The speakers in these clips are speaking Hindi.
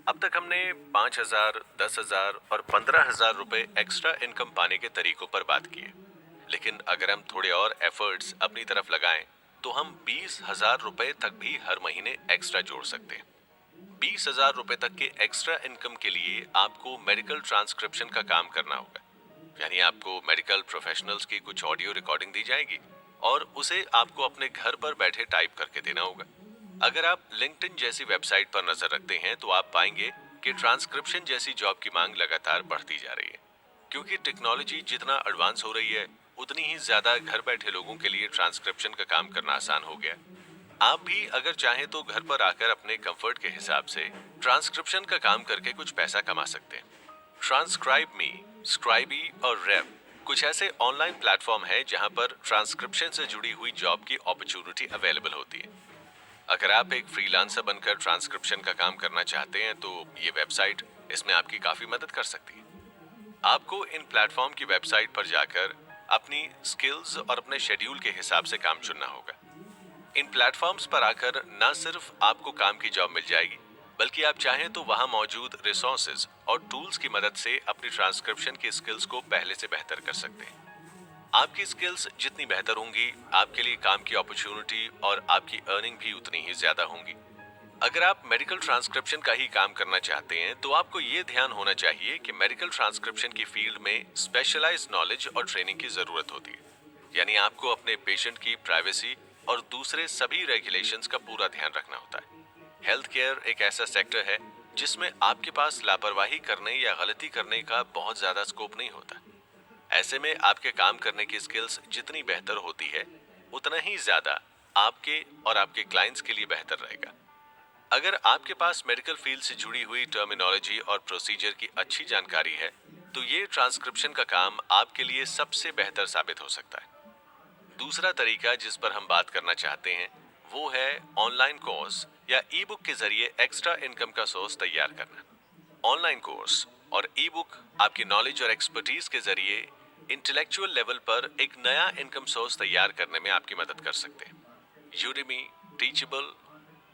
अब तक हमने 5,000, 10,000 और 15,000 रुपए एक्स्ट्रा इनकम पाने के तरीकों पर बात की है। लेकिन अगर हम थोड़े और एफर्ट्स अपनी तरफ लगाएं, तो हम 20,000 रुपए तक भी हर महीने एक्स्ट्रा जोड़ सकते हैं। 20,000 रुपए तक के एक्स्ट्रा इनकम के लिए आपको मेडिकल ट्रांसक्रिप्शन का काम करना होगा। यानी आपको मेडिकल प्रोफेशनल्स की कुछ ऑडियो रिकॉर्डिंग दी जाएगी और उसे आपको अपने घर पर बैठे टाइप करके देना होगा। अगर आप लिंक्डइन जैसी वेबसाइट पर नजर रखते हैं तो आप पाएंगे कि ट्रांसक्रिप्शन जैसी जॉब की मांग लगातार बढ़ती जा रही है। क्योंकि टेक्नोलॉजी जितना एडवांस हो रही है, उतनी ही ज्यादा घर बैठे लोगों के लिए ट्रांसक्रिप्शन का काम करना आसान हो गया। आप भी अगर चाहें तो घर पर आकर अपने कंफर्ट के हिसाब से ट्रांसक्रिप्शन का काम करके कुछ पैसा कमा सकते हैं। ट्रांसक्राइब मी, स्क्राइबी और रैप कुछ ऐसे ऑनलाइन प्लेटफॉर्म है जहां पर ट्रांसक्रिप्शन से जुड़ी हुई जॉब की अपॉर्चुनिटी अवेलेबल होती है। अगर आप एक फ्रीलांसर बनकर ट्रांसक्रिप्शन का काम करना चाहते हैं तो ये वेबसाइट इसमें आपकी काफी मदद कर सकती है। आपको इन प्लेटफॉर्म की वेबसाइट पर जाकर अपनी स्किल्स और अपने शेड्यूल के हिसाब से काम चुनना होगा। इन प्लेटफॉर्म्स पर आकर न सिर्फ आपको काम की जॉब मिल जाएगी, बल्कि आप चाहें तो वहां मौजूद रिसोर्सेज और टूल्स की मदद से अपनी ट्रांसक्रिप्शन की स्किल्स को पहले से बेहतर कर सकते हैं। आपकी स्किल्स जितनी बेहतर होंगी, आपके लिए काम की अपॉर्चुनिटी और आपकी अर्निंग भी उतनी ही ज्यादा होंगी। अगर आप मेडिकल ट्रांसक्रिप्शन का ही काम करना चाहते हैं तो आपको ये ध्यान होना चाहिए कि मेडिकल ट्रांसक्रिप्शन की फील्ड में स्पेशलाइज्ड नॉलेज और ट्रेनिंग की जरूरत होती है। यानी आपको अपने पेशेंट की प्राइवेसी और दूसरे सभी रेगुलेशंस का पूरा ध्यान रखना होता है। हेल्थ केयर एक ऐसा सेक्टर है जिसमें आपके पास लापरवाही करने या गलती करने का बहुत ज्यादा स्कोप नहीं होता। ऐसे में आपके काम करने की स्किल्स जितनी बेहतर होती है, उतना ही ज्यादा आपके और आपके क्लाइंट्स के लिए बेहतर रहेगा। अगर आपके पास मेडिकल फील्ड से जुड़ी हुई टर्मिनोलॉजी और प्रोसीजर की अच्छी जानकारी है, तो ये ट्रांसक्रिप्शन का काम आपके लिए सबसे बेहतर साबित हो सकता है। दूसरा तरीका जिस पर हम बात करना चाहते हैं वो है ऑनलाइन कोर्स या ई बुक के जरिए एक्स्ट्रा इनकम का सोर्स तैयार करना। ऑनलाइन कोर्स और ई बुक आपकी नॉलेज और एक्सपर्टीज के जरिए इंटेलेक्चुअल लेवल पर एक नया इनकम सोर्स तैयार करने में आपकी मदद कर सकते हैं। यूडेमी, टीचेबल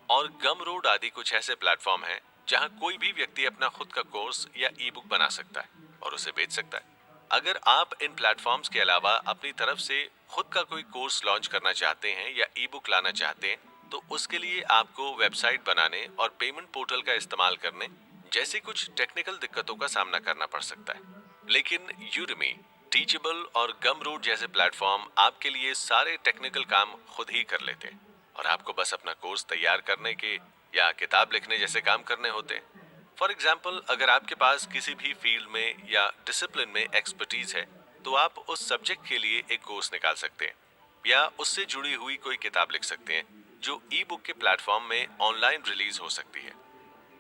और गमरोड आदि कुछ ऐसे प्लेटफॉर्म हैं जहां कोई भी व्यक्ति अपना खुद का कोर्स या ई बुक बना सकता है और उसे बेच सकता है। अगर आप इन प्लेटफॉर्म्स के अलावा अपनी तरफ से खुद का कोई कोर्स लॉन्च करना चाहते हैं या ई बुक लाना चाहते हैं, तो उसके लिए आपको वेबसाइट बनाने और पेमेंट पोर्टल का इस्तेमाल करने जैसी कुछ टेक्निकल दिक्कतों का सामना करना पड़ सकता है। लेकिन यूडेमी, टीचेबल और गमरोड जैसे प्लेटफॉर्म आपके लिए सारे टेक्निकल काम खुद ही कर लेते हैं और आपको बस अपना कोर्स तैयार करने के या किताब लिखने जैसे काम करने होते हैं। फॉर एग्जाम्पल, अगर आपके पास किसी भी फील्ड में या डिसिप्लिन में एक्सपर्टीज है, तो आप उस सब्जेक्ट के लिए एक कोर्स निकाल सकते हैं या उससे जुड़ी हुई कोई किताब लिख सकते हैं जो ई बुक के प्लेटफॉर्म में ऑनलाइन रिलीज हो सकती है।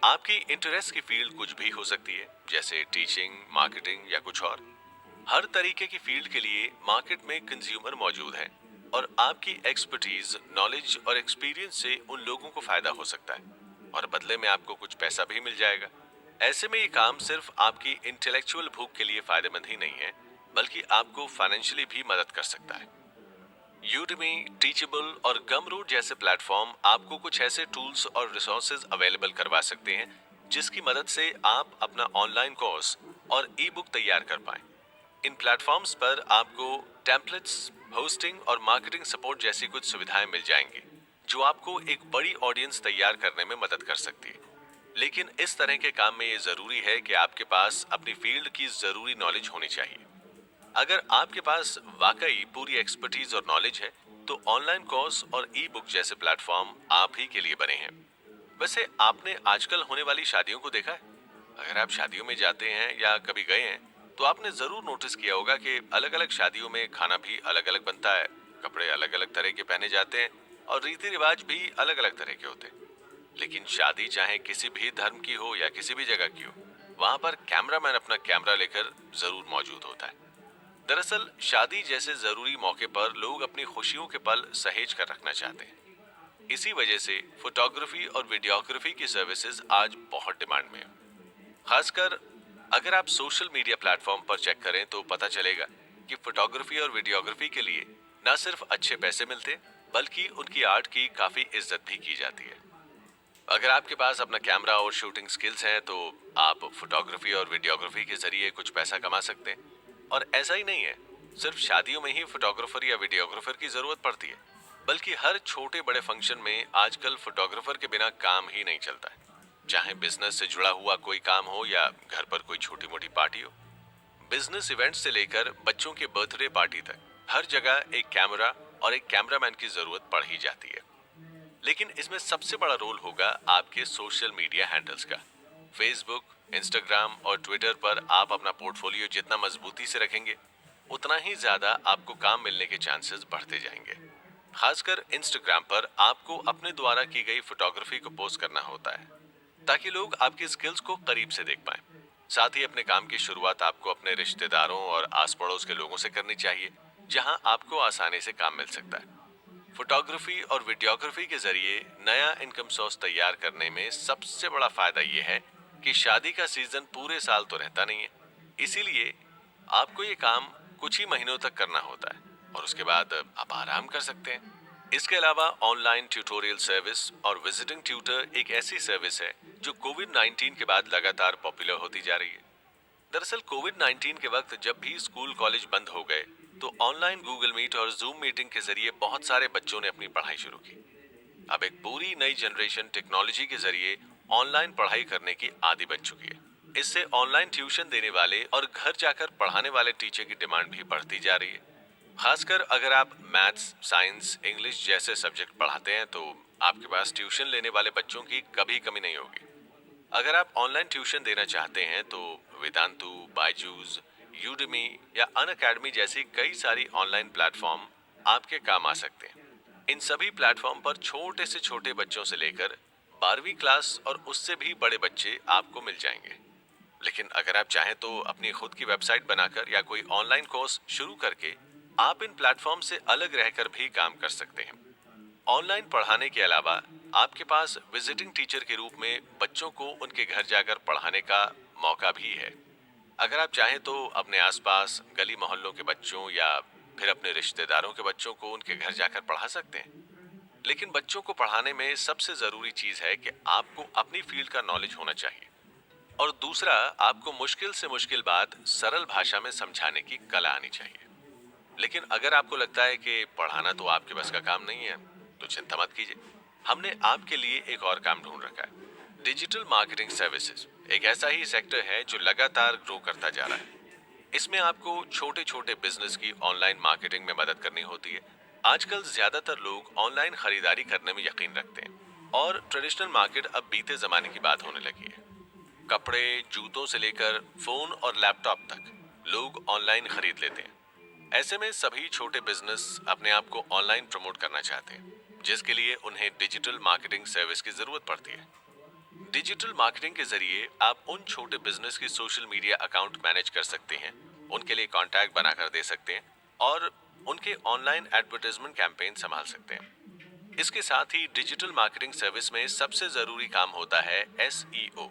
आपकी इंटरेस्ट की फील्ड कुछ भी हो सकती है, जैसे टीचिंग, मार्केटिंग या कुछ और। हर तरीके की फील्ड के लिए मार्केट में कंज्यूमर मौजूद है और आपकी एक्सपर्टीज, नॉलेज और एक्सपीरियंस से उन लोगों को फायदा हो सकता है और बदले में आपको कुछ पैसा भी मिल जाएगा। ऐसे में ये काम सिर्फ आपकी इंटेलेक्चुअल भूख के लिए फायदेमंद ही नहीं है, बल्कि आपको फाइनेंशियली भी मदद कर सकता है। यूडेमी, टीचेबल और गमरूड जैसे प्लेटफॉर्म आपको कुछ ऐसे टूल्स और रिसोर्सेज अवेलेबल करवा सकते हैं जिसकी मदद से आप अपना ऑनलाइन कोर्स और ई बुक तैयार कर पाएं। इन प्लेटफॉर्म्स पर आपको टेम्पलेट्स, होस्टिंग और मार्केटिंग सपोर्ट जैसी कुछ सुविधाएं मिल जाएंगी जो आपको एक बड़ी ऑडियंस तैयार करने में मदद कर सकती है। लेकिन इस तरह के काम में ये जरूरी है कि आपके पास अपनी फील्ड की जरूरी नॉलेज होनी चाहिए। अगर आपके पास वाकई पूरी एक्सपर्टीज और नॉलेज है, तो ऑनलाइन कोर्स और ई बुक जैसे प्लेटफॉर्म आप ही के लिए बने हैं। वैसे आपने आजकल होने वाली शादियों को देखा है? अगर आप शादियों में जाते हैं या कभी गए हैं, तो आपने जरूर नोटिस किया होगा कि अलग अलग शादियों में खाना भी अलग अलग बनता है, कपड़े अलग अलग तरह के पहने जाते हैं और रीति रिवाज भी अलग अलग तरह के होते हैं। लेकिन शादी चाहे किसी भी धर्म की हो या किसी भी जगह की हो, वहां पर कैमरामैन अपना कैमरा लेकर जरूर मौजूद होता है। दरअसल शादी जैसे जरूरी मौके पर लोग अपनी खुशियों के पल सहेज कर रखना चाहते हैं। इसी वजह से फोटोग्राफी और वीडियोग्राफी की सर्विसेज आज बहुत डिमांड में है। खासकर अगर आप सोशल मीडिया प्लेटफॉर्म पर चेक करें तो पता चलेगा कि फोटोग्राफी और वीडियोग्राफी के लिए न सिर्फ अच्छे पैसे मिलते, बल्कि उनकी आर्ट की काफी इज्जत भी की जाती है। अगर आपके पास अपना कैमरा और शूटिंग स्किल्स हैं तो आप फोटोग्राफी और वीडियोग्राफी के जरिए कुछ पैसा कमा सकते हैं। और ऐसा ही नहीं है, सिर्फ शादियों में ही फोटोग्राफर या वीडियोग्राफर की जरूरत पड़ती है, बल्कि हर छोटे बड़े फंक्शन में आजकल फोटोग्राफर के बिना काम ही नहीं चलता है। चाहे बिजनेस से जुड़ा हुआ कोई काम हो या घर पर कोई छोटी मोटी पार्टी हो, बिजनेस इवेंट से लेकर बच्चों के बर्थडे पार्टी तक हर जगह एक कैमरा और एक कैमरामैन की जरूरत पड़ ही जाती है। लेकिन इसमें सबसे बड़ा रोल होगा आपके सोशल मीडिया हैंडल्स का। फेसबुक, इंस्टाग्राम और ट्विटर पर आप अपना पोर्टफोलियो जितना मजबूती से रखेंगे, उतना ही ज्यादा आपको काम मिलने के चांसेस बढ़ते जाएंगे। खासकर इंस्टाग्राम पर आपको अपने द्वारा की गई फोटोग्राफी को पोस्ट करना होता है, ताकि लोग आपकी स्किल्स को करीब से देख पाएं। साथ ही अपने काम की शुरुआत आपको अपने रिश्तेदारों और आस पड़ोस के लोगों से करनी चाहिए, जहां आपको आसानी से काम मिल सकता है। फोटोग्राफी और वीडियोग्राफी के जरिए नया इनकम सोर्स तैयार करने में सबसे बड़ा फायदा यह है कि शादी का सीजन पूरे साल तो रहता नहीं है, इसीलिए आपको ये काम कुछ ही महीनों तक करना होता है और उसके बाद आप आराम कर सकते हैं। इसके अलावा ऑनलाइन ट्यूटोरियल सर्विस और विजिटिंग ट्यूटर एक ऐसी सर्विस है जो कोविड-19 के बाद लगातार पॉपुलर होती जा रही है। दरअसल कोविड-19 के वक्त जब भी स्कूल कॉलेज बंद हो गए, तो ऑनलाइन गूगल मीट और जूम मीटिंग के जरिए बहुत सारे बच्चों ने अपनी पढ़ाई शुरू की। अब एक पूरी नई जनरेशन टेक्नोलॉजी के जरिए ऑनलाइन पढ़ाई करने की आदी बन चुकी है। इससे ऑनलाइन ट्यूशन देने वाले और घर जाकर पढ़ाने वाले टीचर की डिमांड भी बढ़ती जा रही है। खासकर अगर आप मैथ्स, साइंस, इंग्लिश जैसे सब्जेक्ट पढ़ाते हैं तो आपके पास ट्यूशन लेने वाले बच्चों की कभी कमी नहीं होगी। अगर आप ऑनलाइन ट्यूशन देना चाहते हैं तो वेदांतु, बायजूस, यूडेमी या अनअकैडमी जैसी कई सारी ऑनलाइन प्लेटफॉर्म आपके काम आ सकते हैं। इन सभी प्लेटफॉर्म पर छोटे से छोटे बच्चों से लेकर 12वीं क्लास और उससे भी बड़े बच्चे आपको मिल जाएंगे। लेकिन अगर आप चाहें तो अपनी खुद की वेबसाइट बनाकर या कोई ऑनलाइन कोर्स शुरू करके आप इन प्लेटफॉर्म से अलग रहकर भी काम कर सकते हैं। ऑनलाइन पढ़ाने के अलावा आपके पास विजिटिंग टीचर के रूप में बच्चों को उनके घर जाकर पढ़ाने का मौका भी है। अगर आप चाहें तो अपने आसपास गली मोहल्लों के बच्चों या फिर अपने रिश्तेदारों के बच्चों को उनके घर जाकर पढ़ा सकते हैं। लेकिन बच्चों को पढ़ाने में सबसे जरूरी चीज है कि आपको अपनी फील्ड का नॉलेज होना चाहिए और दूसरा, आपको मुश्किल से मुश्किल बात सरल भाषा में समझाने की कला आनी चाहिए। लेकिन अगर आपको लगता है कि पढ़ाना तो आपके बस का काम नहीं है, तो चिंता मत कीजिए। हमने आपके लिए एक और काम ढूंढ रखा है। डिजिटल मार्केटिंग सर्विसेज एक ऐसा ही सेक्टर है जो लगातार ग्रो करता जा रहा है। इसमें आपको छोटे छोटे बिजनेस की ऑनलाइन मार्केटिंग में मदद करनी होती है। आजकल ज्यादातर लोग ऑनलाइन खरीदारी करने में यकीन रखते हैं और ट्रेडिशनल मार्केट अब बीते जमाने की बात होने लगी है। कपड़े, जूतों से लेकर फोन और लैपटॉप तक लोग ऑनलाइन खरीद लेते हैं। ऐसे में सभी छोटे बिजनेस अपने आप को ऑनलाइन प्रमोट करना चाहते हैं, जिसके लिए उन्हें डिजिटल मार्केटिंग सर्विस की जरूरत पड़ती है। डिजिटल मार्केटिंग के जरिए आप उन छोटे बिजनेस की सोशल मीडिया अकाउंट मैनेज कर सकते हैं, उनके लिए कॉन्टैक्ट बनाकर दे सकते हैं और उनके ऑनलाइन एडवर्टाइजमेंट कैंपेन संभाल सकते हैं। इसके साथ ही डिजिटल मार्केटिंग सर्विस में सबसे जरूरी काम होता है SEO,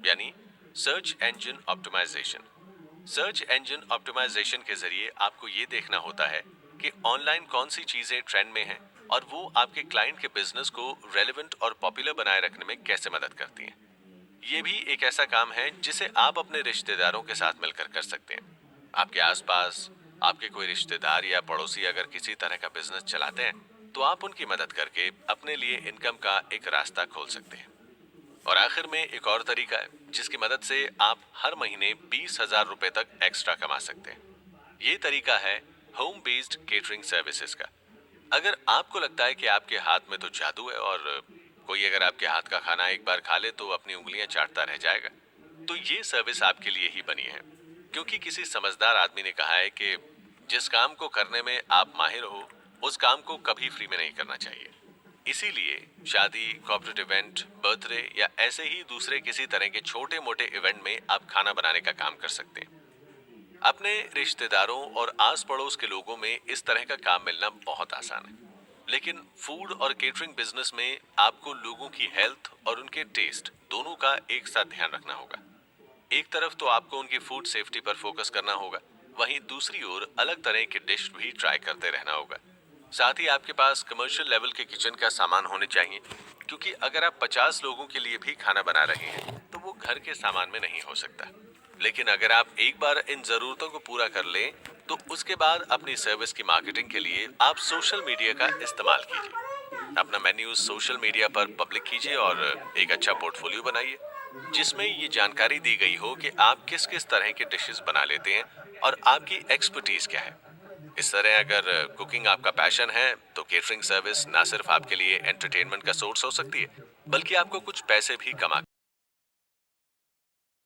यानी search engine optimisation. Search engine optimisation के जरिए आपको ये देखना होता है कि ऑनलाइन कौन सी चीजें ट्रेंड में हैं और वो आपके क्लाइंट के बिजनेस को रेलेवेंट और पॉपुलर बनाए रखने में कैसे मदद करती हैं। ये भी एक ऐसा काम है जिसे आप अपने रिश्तेदारों के साथ मिलकर कर सकते हैं। आपके आसपास आपके कोई रिश्तेदार या पड़ोसी अगर किसी तरह का बिजनेस चलाते हैं तो आप उनकी मदद करके अपने लिए इनकम का एक रास्ता खोल सकते हैं। और आखिर में एक और तरीका है जिसकी मदद से आप हर महीने 20,000 रुपए तक एक्स्ट्रा कमा सकते हैं। ये तरीका है होम बेस्ड केटरिंग सर्विसेज का। अगर आपको लगता है कि आपके हाथ में तो जादू है और कोई अगर आपके हाथ का खाना एक बार खा ले तो अपनी उंगलियां चाटता रह जाएगा, तो ये सर्विस आपके लिए ही बनी है। क्योंकि किसी समझदार आदमी ने कहा है कि जिस काम को करने में आप माहिर हो, उस काम को कभी फ्री में नहीं करना चाहिए। इसीलिए शादी, कॉर्पोरेट इवेंट, बर्थडे या ऐसे ही दूसरे किसी तरह के छोटे मोटे इवेंट में आप खाना बनाने का काम कर सकते हैं। अपने रिश्तेदारों और आस पड़ोस के लोगों में इस तरह का काम मिलना बहुत आसान है। लेकिन फूड और केटरिंग बिजनेस में आपको लोगों की हेल्थ और उनके टेस्ट दोनों का एक साथ ध्यान रखना होगा। एक तरफ तो आपको उनकी फूड सेफ्टी पर फोकस करना होगा, वहीं दूसरी ओर अलग तरह के डिश भी ट्राई करते रहना होगा। साथ ही आपके पास कमर्शियल लेवल के किचन का सामान होने चाहिए क्योंकि अगर आप 50 लोगों के लिए भी खाना बना रहे हैं तो वो घर के सामान में नहीं हो सकता। लेकिन अगर आप एक बार इन जरूरतों को पूरा कर लें तो उसके बाद अपनी सर्विस की मार्केटिंग के लिए आप सोशल मीडिया का इस्तेमाल कीजिए। अपना मेन्यू सोशल मीडिया पर पब्लिक कीजिए और एक अच्छा पोर्टफोलियो बनाइए जिसमें ये जानकारी दी गई हो कि आप किस किस तरह के डिशेस बना लेते हैं और आपकी एक्सपर्टीज क्या है। इस तरह अगर कुकिंग आपका पैशन है तो केटरिंग सर्विस ना सिर्फ आपके लिए एंटरटेनमेंट का सोर्स हो सकती है बल्कि आपको कुछ पैसे भी कमा